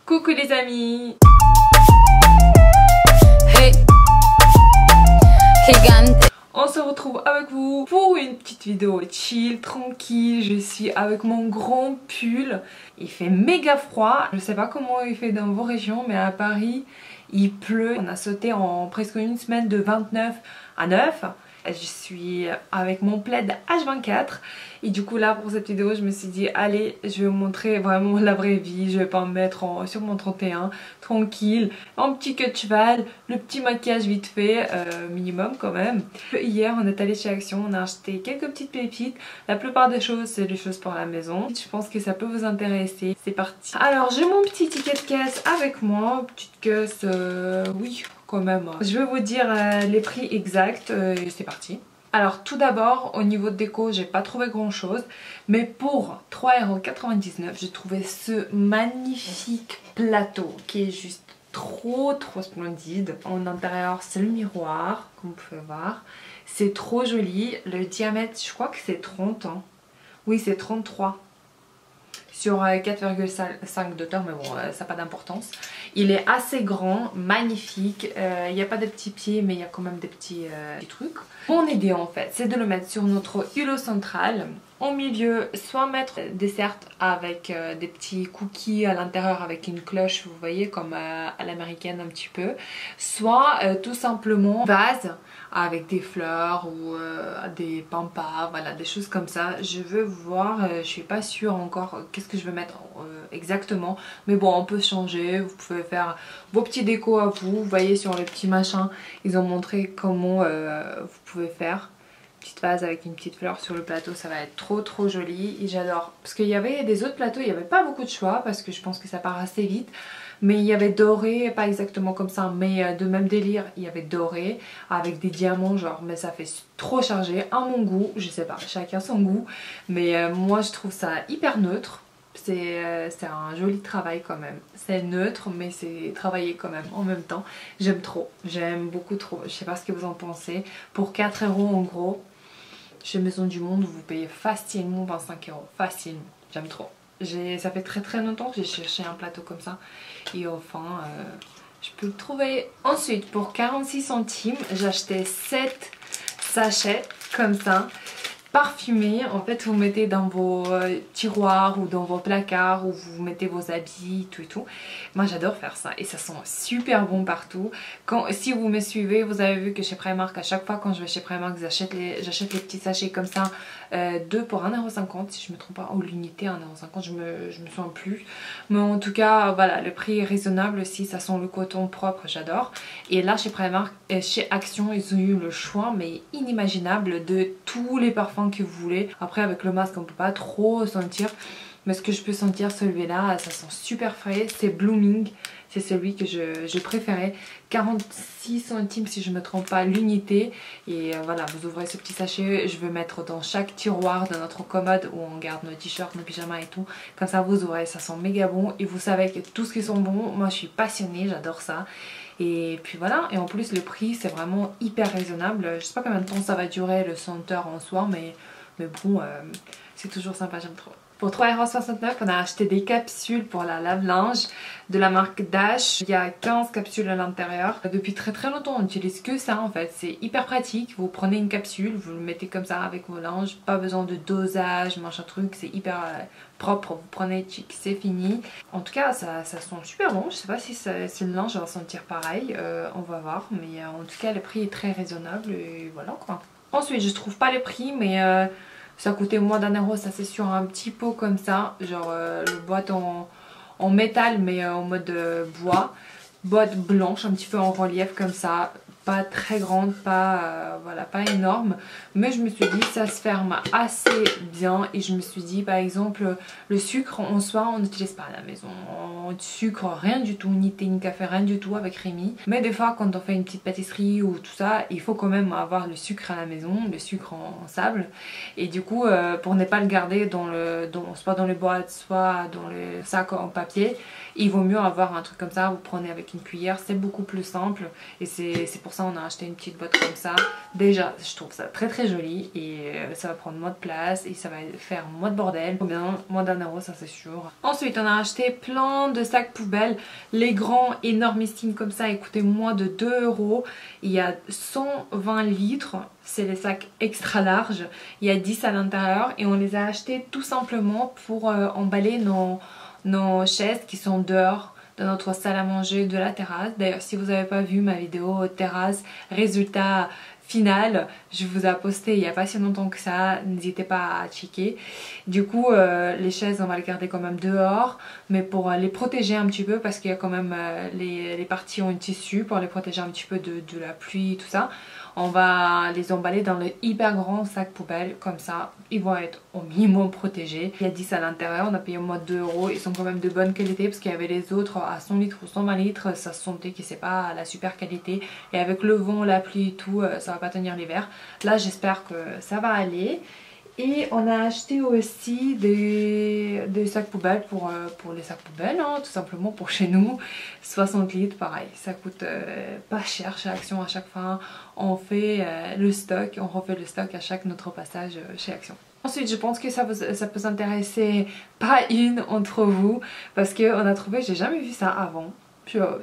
Coucou les amis. Hey. Gigante. On se retrouve avec vous pour une petite vidéo chill, tranquille. Je suis avec mon grand pull. Il fait méga froid. Je sais pas comment il fait dans vos régions, mais à Paris, il pleut. On a sauté en presque une semaine de 29 à 9. Je suis avec mon plaid H24 et du coup là pour cette vidéo je me suis dit allez, je vais vous montrer vraiment la vraie vie. Je vais pas me mettre sur mon 31 tranquille, en petit queue de cheval, le petit maquillage vite fait, minimum quand même. Hier on est allé chez Action, on a acheté quelques petites pépites. La plupart des choses c'est des choses pour la maison. Je pense que ça peut vous intéresser. C'est parti. Alors j'ai mon petit ticket de caisse avec moi, petite caisse, oui quand même. Je vais vous dire les prix exacts et c'est parti. Alors tout d'abord au niveau de déco j'ai pas trouvé grand chose, mais pour 3,99 € j'ai trouvé ce magnifique plateau qui est juste trop splendide. En intérieur c'est le miroir comme vous pouvez voir, c'est trop joli. Le diamètre je crois que c'est 30 ans, oui c'est 33 sur 4,5 d'auteur, mais bon ça n'a pas d'importance. Il est assez grand, magnifique, il n'y a pas de petits pieds mais il y a quand même des petits trucs. Mon idée en fait c'est de le mettre sur notre hublot central. Au milieu, soit mettre des certes avec des petits cookies à l'intérieur avec une cloche, vous voyez, comme à l'américaine un petit peu. Soit tout simplement vase avec des fleurs ou des pampas, voilà, des choses comme ça. Je veux voir, je suis pas sûre encore qu'est-ce que je vais mettre exactement. Mais bon, on peut changer, vous pouvez faire vos petits décos à vous. Vous voyez sur le petit machin, ils ont montré comment vous pouvez faire. Petite vase avec une petite fleur sur le plateau, ça va être trop joli et j'adore. Parce qu'il y avait des autres plateaux, il n'y avait pas beaucoup de choix parce que je pense que ça part assez vite. Mais il y avait doré, pas exactement comme ça, mais de même délire, il y avait doré avec des diamants genre, mais ça fait trop chargé à mon goût, je sais pas, chacun son goût. Mais moi je trouve ça hyper neutre. C'est un joli travail quand même. C'est neutre mais c'est travaillé quand même en même temps. J'aime trop, j'aime beaucoup trop. Je sais pas ce que vous en pensez. Pour 4 € en gros, chez Maison du Monde vous payez facilement 25 €. Facilement, j'aime trop. Ça fait très longtemps que j'ai cherché un plateau comme ça. Et enfin je peux le trouver. Ensuite pour 46 centimes j'ai acheté 7 sachets comme ça. Parfumé, en fait vous mettez dans vos tiroirs ou dans vos placards où vous mettez vos habits tout et tout. Moi j'adore faire ça et ça sent super bon partout. Si vous me suivez, vous avez vu que chez Primark, à chaque fois quand je vais chez Primark j'achète les petits sachets comme ça, 2 pour 1,50 € si je me trompe pas, ou l'unité 1,50 €, je me souviens plus. Mais en tout cas voilà, le prix est raisonnable aussi, ça sent le coton propre, j'adore. Et là chez Primark, chez Action, ils ont eu le choix mais inimaginable de tous les parfums que vous voulez. Après avec le masque on peut pas trop sentir, mais ce que je peux sentir, celui-là ça sent super frais, c'est Blooming, c'est celui que je préférais. 46 centimes si je me trompe pas l'unité. Et voilà, vous ouvrez ce petit sachet, je vais mettre dans chaque tiroir de notre commode où on garde nos t-shirts, nos pyjamas et tout. Comme ça vous ouvrez, ça sent méga bon et vous savez que tout ce qui sent bon, moi je suis passionnée, j'adore ça. Et puis voilà, et en plus le prix c'est vraiment hyper raisonnable. Je sais pas combien de temps ça va durer le senteur en soi, mais bon c'est toujours sympa, j'aime trop. Pour 3,69 € on a acheté des capsules pour la lave-linge de la marque Dash. Il y a 15 capsules à l'intérieur. Depuis très longtemps on n'utilise que ça en fait. C'est hyper pratique. Vous prenez une capsule, vous le mettez comme ça avec vos linges. Pas besoin de dosage, machin truc. C'est hyper propre. Vous prenez, c'est fini. En tout cas ça sent super bon. Je sais pas si le linge va sentir pareil. On va voir. Mais en tout cas le prix est très raisonnable et voilà quoi. Ensuite je trouve pas le prix mais... ça coûtait moins d'1 €, ça c'est sur un petit pot comme ça, genre le boîte en métal mais en mode bois. Boîte blanche, un petit peu en relief comme ça, pas très grande, pas, voilà, pas énorme. Mais je me suis dit ça se ferme assez bien et je me suis dit par exemple le sucre en soi on n'utilise pas à la maison. Sucre rien du tout, ni thé ni café, rien du tout avec Rémi. Mais des fois quand on fait une petite pâtisserie ou tout ça, il faut quand même avoir le sucre à la maison, le sucre en sable. Et du coup pour ne pas le garder soit dans les boîtes, soit dans le sac en papier, Il vaut mieux avoir un truc comme ça, vous prenez avec une cuillère, c'est beaucoup plus simple. Et c'est pour ça qu'on a acheté une petite boîte comme ça. Déjà, je trouve ça très très joli et ça va prendre moins de place et ça va faire moins de bordel. Ou bien moins d'1 euro, ça c'est sûr. Ensuite, on a acheté plein de sacs poubelles. Les grands énormissimes comme ça, ils coûtaient moins de 2 euros. Il y a 120 litres. C'est les sacs extra larges. Il y a 10 à l'intérieur et on les a achetés tout simplement pour emballer nos chaises qui sont dehors dans notre salle à manger de la terrasse. D'ailleurs, si vous n'avez pas vu ma vidéo terrasse résultat final, je vous ai posté il n'y a pas si longtemps que ça, n'hésitez pas à checker. Du coup les chaises on va les garder quand même dehors, mais pour les protéger un petit peu parce qu'il y a quand même les parties ont un tissu pour les protéger un petit peu de la pluie et tout ça. On va les emballer dans le hyper grand sac poubelle, comme ça ils vont être au minimum protégés. Il y a 10 à l'intérieur, on a payé au moins 2 euros, ils sont quand même de bonne qualité parce qu'il y avait les autres à 100 litres ou 120 litres, ça se sentait que c'est pas la super qualité et avec le vent, la pluie et tout, ça va pas tenir l'hiver. Là j'espère que ça va aller. Et on a acheté aussi des sacs poubelles pour les sacs poubelles, hein, tout simplement pour chez nous. 60 litres, pareil, ça coûte pas cher chez Action à chaque fois. On fait le stock, on refait le stock à chaque notre passage chez Action. Ensuite, je pense que ça peut s'intéresser pas une entre vous parce qu'on a trouvé, j'ai jamais vu ça avant.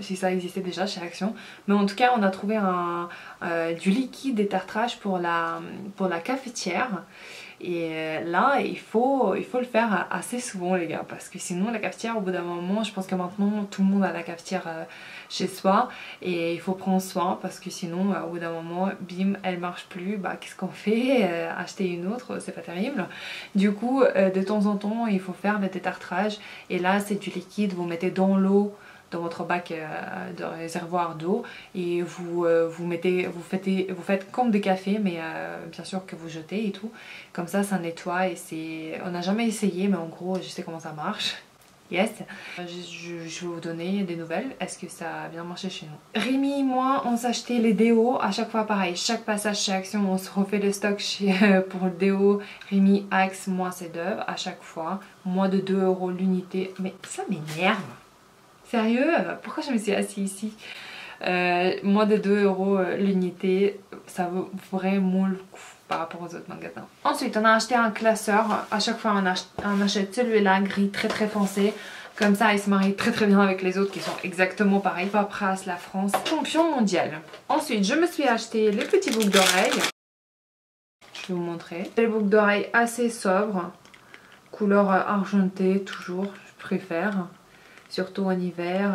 Si ça existait déjà chez Action, mais en tout cas on a trouvé du liquide détartrage pour la cafetière. Et là il faut le faire assez souvent les gars, parce que sinon la cafetière au bout d'un moment, je pense que maintenant tout le monde a la cafetière chez soi et il faut prendre soin parce que sinon au bout d'un moment bim elle marche plus, bah qu'est-ce qu'on fait, acheter une autre c'est pas terrible. Du coup de temps en temps il faut faire le détartrage et là c'est du liquide, vous mettez dans l'eau dans votre bac de réservoir d'eau et vous faites comme des cafés, mais bien sûr que vous jetez et tout, comme ça nettoie. Et on n'a jamais essayé mais en gros je sais comment ça marche. Yes, je vais vous donner des nouvelles, est-ce que ça a bien marché chez nous. Rémi et moi on s'achetait les déos à chaque fois pareil, chaque passage chez Action on se refait le stock pour le déo. Rémi, Axe, moi c'est Dove à chaque fois, moins de 2 euros l'unité, mais ça m'énerve. Sérieux? Pourquoi je me suis assise ici? Moins de 2 euros l'unité, ça vaut vraiment le coup par rapport aux autres magasins. Ensuite, on a acheté un classeur. À chaque fois, on achète celui-là, gris très très foncé. Comme ça, il se marie très très bien avec les autres qui sont exactement pareils. Papras, la France, champion mondial. Ensuite, je me suis acheté les petits boucles d'oreilles. Je vais vous montrer. Des boucles d'oreilles assez sobres. Couleur argentée, toujours, je préfère. Surtout en hiver,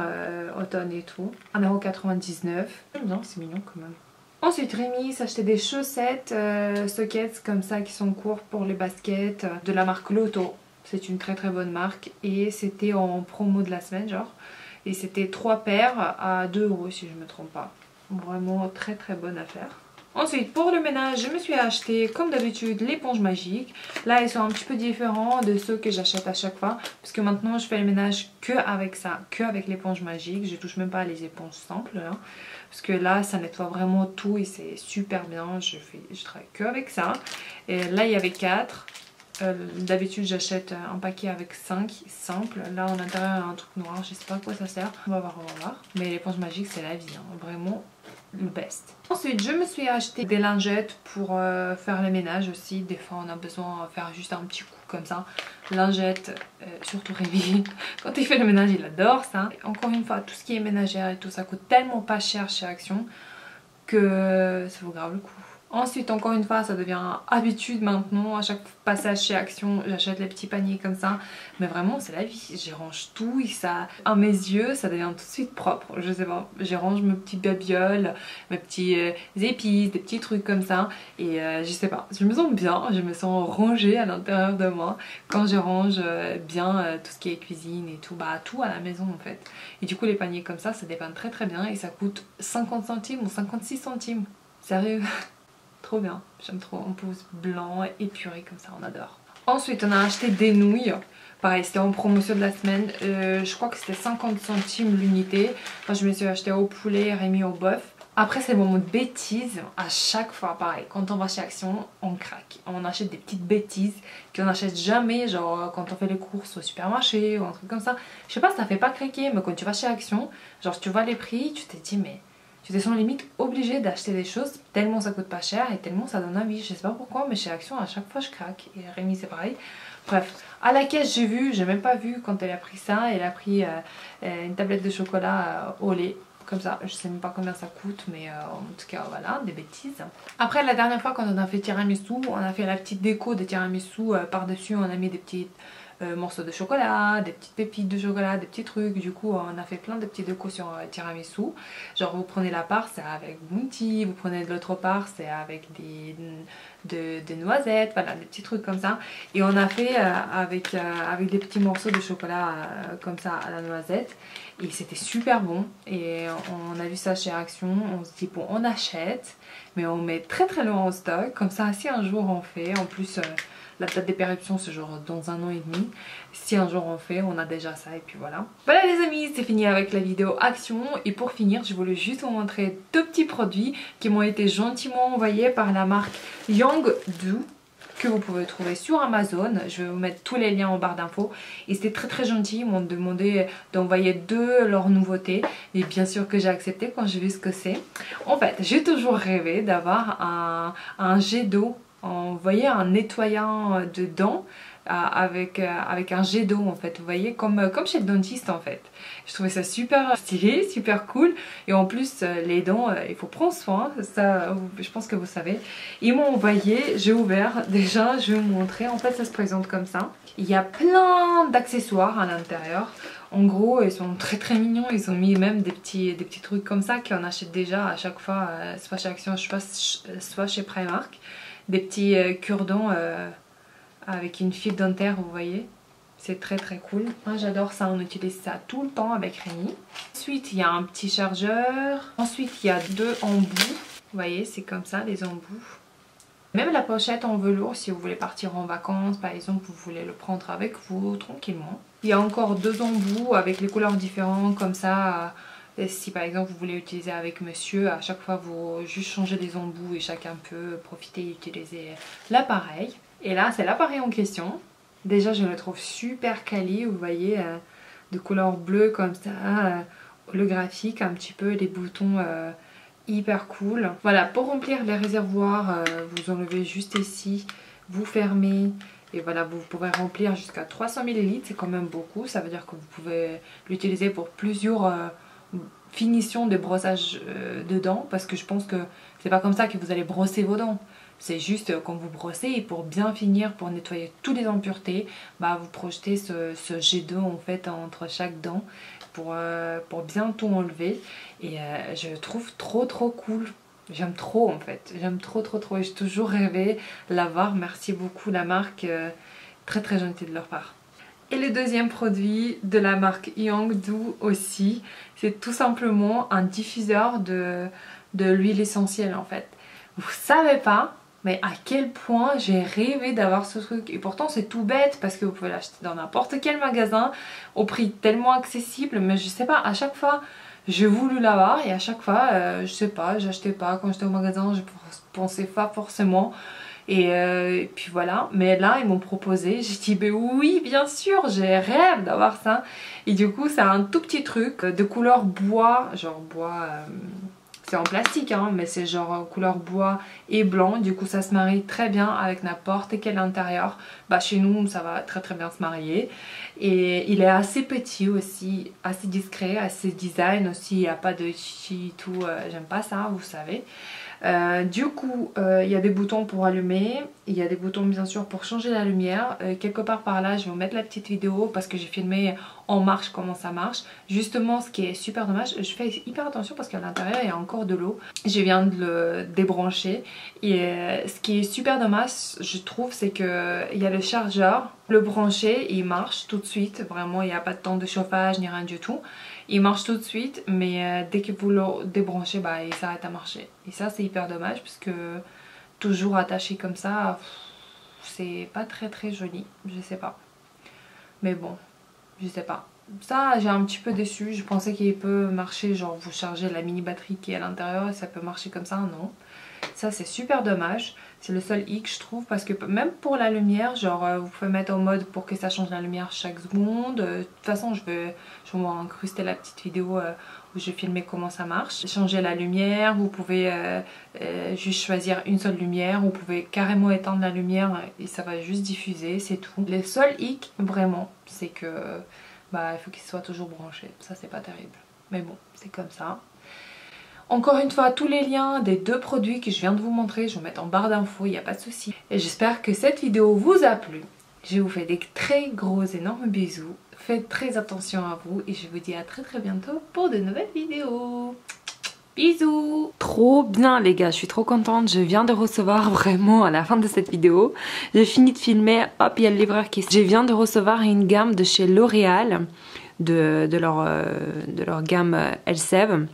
automne et tout. 1,99 €. J'aime bien, c'est mignon quand même. Ensuite, Rémi s'achetait des chaussettes sockets comme ça qui sont courts pour les baskets de la marque Lotto. C'est une très très bonne marque et c'était en promo de la semaine genre. Et c'était 3 paires à 2 euros si je me trompe pas. Vraiment très très bonne affaire. Ensuite, pour le ménage, je me suis acheté comme d'habitude l'éponge magique. Là, ils sont un petit peu différents de ceux que j'achète à chaque fois. Parce que maintenant, je fais le ménage que avec ça, que avec l'éponge magique. Je touche même pas les éponges simples. Hein, parce que là, ça nettoie vraiment tout et c'est super bien. Je travaille que avec ça. Et là, il y avait 4. D'habitude, j'achète un paquet avec 5 simples. Là, en intérieur, il y a un truc noir. Je sais pas à quoi ça sert. On va voir, on va voir. Mais l'éponge magique, c'est la vie. Hein, vraiment. Le best. Ensuite je me suis acheté des lingettes pour faire le ménage aussi. Des fois on a besoin de faire juste un petit coup comme ça. Lingettes, surtout Rémi. Quand il fait le ménage il adore ça. Et encore une fois tout ce qui est ménagère et tout ça coûte tellement pas cher chez Action que ça vaut grave le coup. Ensuite encore une fois ça devient habitude maintenant, à chaque passage chez Action j'achète les petits paniers comme ça, mais vraiment c'est la vie, je range tout et ça, à mes yeux ça devient tout de suite propre, je sais pas, je range mes petites babioles, mes petits épices, des petits trucs comme ça et je sais pas, je me sens bien, je me sens rangée à l'intérieur de moi quand je range bien tout ce qui est cuisine et tout, bah tout à la maison en fait. Et du coup les paniers comme ça dépanne très très bien et ça coûte 50 centimes ou 56 centimes, sérieux. Trop bien, j'aime trop, on pose blanc épuré comme ça, on adore. Ensuite on a acheté des nouilles, pareil c'était en promotion de la semaine, je crois que c'était 50 centimes l'unité. Moi je me suis acheté au poulet, Rémi au bœuf, Après c'est le moment de bêtises, à chaque fois pareil, quand on va chez Action, on craque. On achète des petites bêtises qu'on n'achète jamais, genre quand on fait les courses au supermarché ou un truc comme ça. Je sais pas, ça fait pas craquer, mais quand tu vas chez Action, genre tu vois les prix, tu te dis mais tu te sens limite obligé d'acheter des choses tellement ça coûte pas cher et tellement ça donne envie. Je sais pas pourquoi, mais chez Action à chaque fois je craque. Et Rémi c'est pareil. Bref, à la caisse j'ai vu, j'ai même pas vu quand elle a pris ça, elle a pris une tablette de chocolat au lait. Comme ça, je sais même pas combien ça coûte, mais en tout cas voilà, des bêtises. Après la dernière fois quand on a fait tiramisu, on a fait la petite déco de tiramisu, par dessus on a mis des petits morceaux de chocolat, des petites pépites de chocolat, des petits trucs. Du coup on a fait plein de petits décos sur tiramisu. Genre vous prenez la part c'est avec bounty, vous prenez de l'autre part c'est avec des noisettes, voilà des petits trucs comme ça. Et on a fait avec des petits morceaux de chocolat comme ça à la noisette. Et c'était super bon. Et on a vu ça chez Action, on se dit bon on achète, mais on met très très loin au stock. Comme ça si un jour on fait, en plus la date des péremptions c'est genre dans 1 an et demi. Si un jour on fait, on a déjà ça et puis voilà. Voilà les amis, c'est fini avec la vidéo Action. Et pour finir, je voulais juste vous montrer 2 petits produits qui m'ont été gentiment envoyés par la marque Youngdo, que vous pouvez trouver sur Amazon. Je vais vous mettre tous les liens en barre d'infos. Et c'était très très gentil, ils m'ont demandé d'envoyer 2 leurs nouveautés. Et bien sûr que j'ai accepté quand j'ai vu ce que c'est. En fait, j'ai toujours rêvé d'avoir un jet d'eau. Vous voyez, un nettoyant de dents avec un jet d'eau en fait, vous voyez, comme chez le dentiste en fait. Je trouvais ça super stylé, super cool. Et en plus les dents, il faut prendre soin, ça je pense que vous savez. Ils m'ont envoyé, j'ai ouvert, déjà je vais vous montrer. En fait ça se présente comme ça. Il y a plein d'accessoires à l'intérieur. En gros ils sont très très mignons, ils ont mis même des petits trucs comme ça qu'on achète déjà à chaque fois, soit chez Action, soit chez Primark. Des petits cure-dents avec une file dentaire, vous voyez. C'est très très cool. Moi j'adore ça, on utilise ça tout le temps avec Rémi. Ensuite il y a un petit chargeur. Ensuite il y a 2 embouts. Vous voyez, c'est comme ça les embouts. Même la pochette en velours si vous voulez partir en vacances par exemple, vous voulez le prendre avec vous tranquillement. Il y a encore 2 embouts avec les couleurs différentes comme ça. Si par exemple vous voulez utiliser avec monsieur, à chaque fois vous juste changez les embouts et chacun peut profiter et utiliser l'appareil. Et là c'est l'appareil en question. Déjà je le trouve super quali, vous voyez, de couleur bleue comme ça, holographique un petit peu, les boutons hyper cool. Voilà, pour remplir les réservoirs, vous enlevez juste ici, vous fermez. Et voilà, vous pourrez remplir jusqu'à 300 ml, c'est quand même beaucoup. Ça veut dire que vous pouvez l'utiliser pour plusieurs finitions de brossage de dents. Parce que je pense que c'est pas comme ça que vous allez brosser vos dents. C'est juste quand vous brossez et pour bien finir, pour nettoyer toutes les impuretés, bah, vous projetez ce jet d'eau en fait entre chaque dent pour bien tout enlever. Et je le trouve trop trop cool. J'aime trop en fait, j'aime trop trop trop et j'ai toujours rêvé l'avoir. Merci beaucoup la marque, très très gentille de leur part. Et le deuxième produit de la marque Youngdo aussi, c'est tout simplement un diffuseur de l'huile essentielle en fait. Vous savez pas, mais à quel point j'ai rêvé d'avoir ce truc. Et pourtant c'est tout bête parce que vous pouvez l'acheter dans n'importe quel magasin au prix tellement accessible. Mais je sais pas, à chaque fois j'ai voulu l'avoir et à chaque fois je sais pas, j'achetais pas. Quand j'étais au magasin je pensais pas forcément. Et puis voilà, mais là ils m'ont proposé, j'ai dit ben oui bien sûr, j'ai rêve d'avoir ça. Et du coup c'est un tout petit truc de couleur bois, genre bois... c'est en plastique hein, mais c'est genre couleur bois et blanc. Du coup ça se marie très bien avec n'importe quel intérieur. Bah chez nous ça va très très bien se marier. Et il est assez petit aussi, assez discret, assez design aussi. Il n'y a pas de chichi et tout, j'aime pas ça vous savez. Du coup il y a des boutons pour allumer, il y a des boutons bien sûr pour changer la lumière. Quelque part par là je vais vous mettre la petite vidéo parce que j'ai filmé en marche comment ça marche. Justement ce qui est super dommage, je fais hyper attention parce qu'à l'intérieur il y a encore de l'eau. Je viens de le débrancher et ce qui est super dommage je trouve c'est que il y a le chargeur, le brancher il marche tout de suite, vraiment il n'y a pas de temps de chauffage ni rien du tout. Il marche tout de suite mais dès que vous le débranchez bah, il s'arrête à marcher. Et ça c'est hyper dommage parce que toujours attaché comme ça c'est pas très très joli, je sais pas. Mais bon, je sais pas. Ça, j'ai un petit peu déçu. Je pensais qu'il peut marcher, genre vous chargez la mini batterie qui est à l'intérieur et ça peut marcher comme ça. Non. Ça, c'est super dommage. C'est le seul hic, je trouve, parce que même pour la lumière, genre vous pouvez mettre en mode pour que ça change la lumière chaque seconde. De toute façon, je vais vous incruster la petite vidéo où je filmais comment ça marche. Changer la lumière, vous pouvez juste choisir une seule lumière, vous pouvez carrément éteindre la lumière et ça va juste diffuser, c'est tout. Le seul hic, vraiment, c'est que il faut qu'il soit toujours branché. Ça, c'est pas terrible. Mais bon, c'est comme ça. Encore une fois, tous les liens des 2 produits que je viens de vous montrer, je vais mettre en barre d'infos, il n'y a pas de souci. Et j'espère que cette vidéo vous a plu. Je vous fais des très gros énormes bisous. Faites très attention à vous et je vous dis à très bientôt pour de nouvelles vidéos. Bisous. Trop bien les gars, je suis trop contente. Je viens de recevoir vraiment à la fin de cette vidéo. J'ai fini de filmer, hop, il y a le livreur qui... Je viens de recevoir une gamme de chez L'Oréal, de leur gamme Elseve.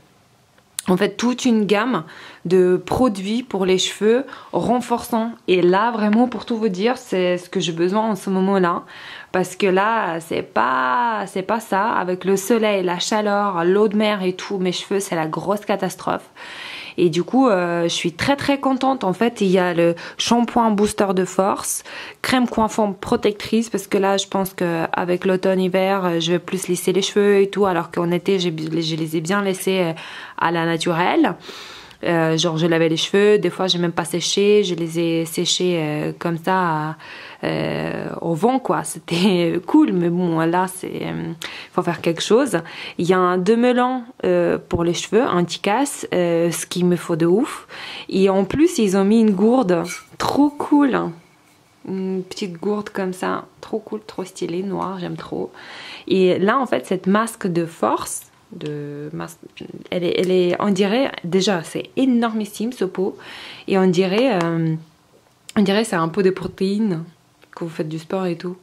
En fait, toute une gamme de produits pour les cheveux renforçants. Et là, vraiment, pour tout vous dire, c'est ce que j'ai besoin en ce moment-là. Parce que là, c'est pas ça. Avec le soleil, la chaleur, l'eau de mer et tout, mes cheveux, c'est la grosse catastrophe. Et du coup, je suis très contente. En fait, il y a le shampoing booster de force, crème coiffante protectrice, parce que là, je pense qu'avec l'automne-hiver, je vais plus lisser les cheveux et tout, alors qu'en été, je les ai bien laissés à la naturelle. Genre je lavais les cheveux, des fois j'ai même pas séché, je les ai séchés comme ça au vent quoi, c'était cool, mais bon là c'est faut faire quelque chose. Il y a un demelant pour les cheveux, anti-casse, ce qu'il me faut de ouf, et en plus ils ont mis une gourde trop cool, une petite gourde comme ça, trop cool, trop stylée, noire, j'aime trop. Et là en fait cette masque de force, elle est, on dirait, déjà c'est énormissime ce pot, et on dirait c'est un pot de protéines quand vous faites du sport et tout,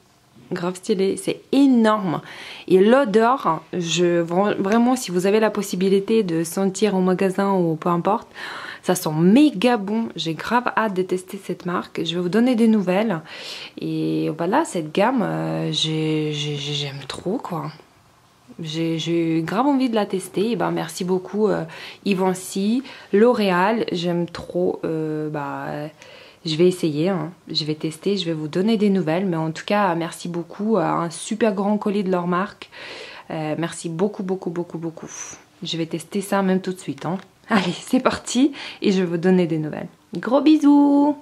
grave stylé, c'est énorme. Et l'odeur, vraiment si vous avez la possibilité de sentir au magasin ou peu importe, ça sent méga bon. J'ai grave hâte de tester cette marque, je vais vous donner des nouvelles. Et voilà, cette gamme j'aime trop quoi. J'ai eu grave envie de la tester. Et ben merci beaucoup Givenchy, L'Oréal, j'aime trop. Je vais essayer, hein. Je vais tester, je vais vous donner des nouvelles. Mais en tout cas, merci beaucoup. Un super grand colis de leur marque. Merci beaucoup. Je vais tester ça même tout de suite. Hein. Allez, c'est parti et je vais vous donner des nouvelles. Gros bisous!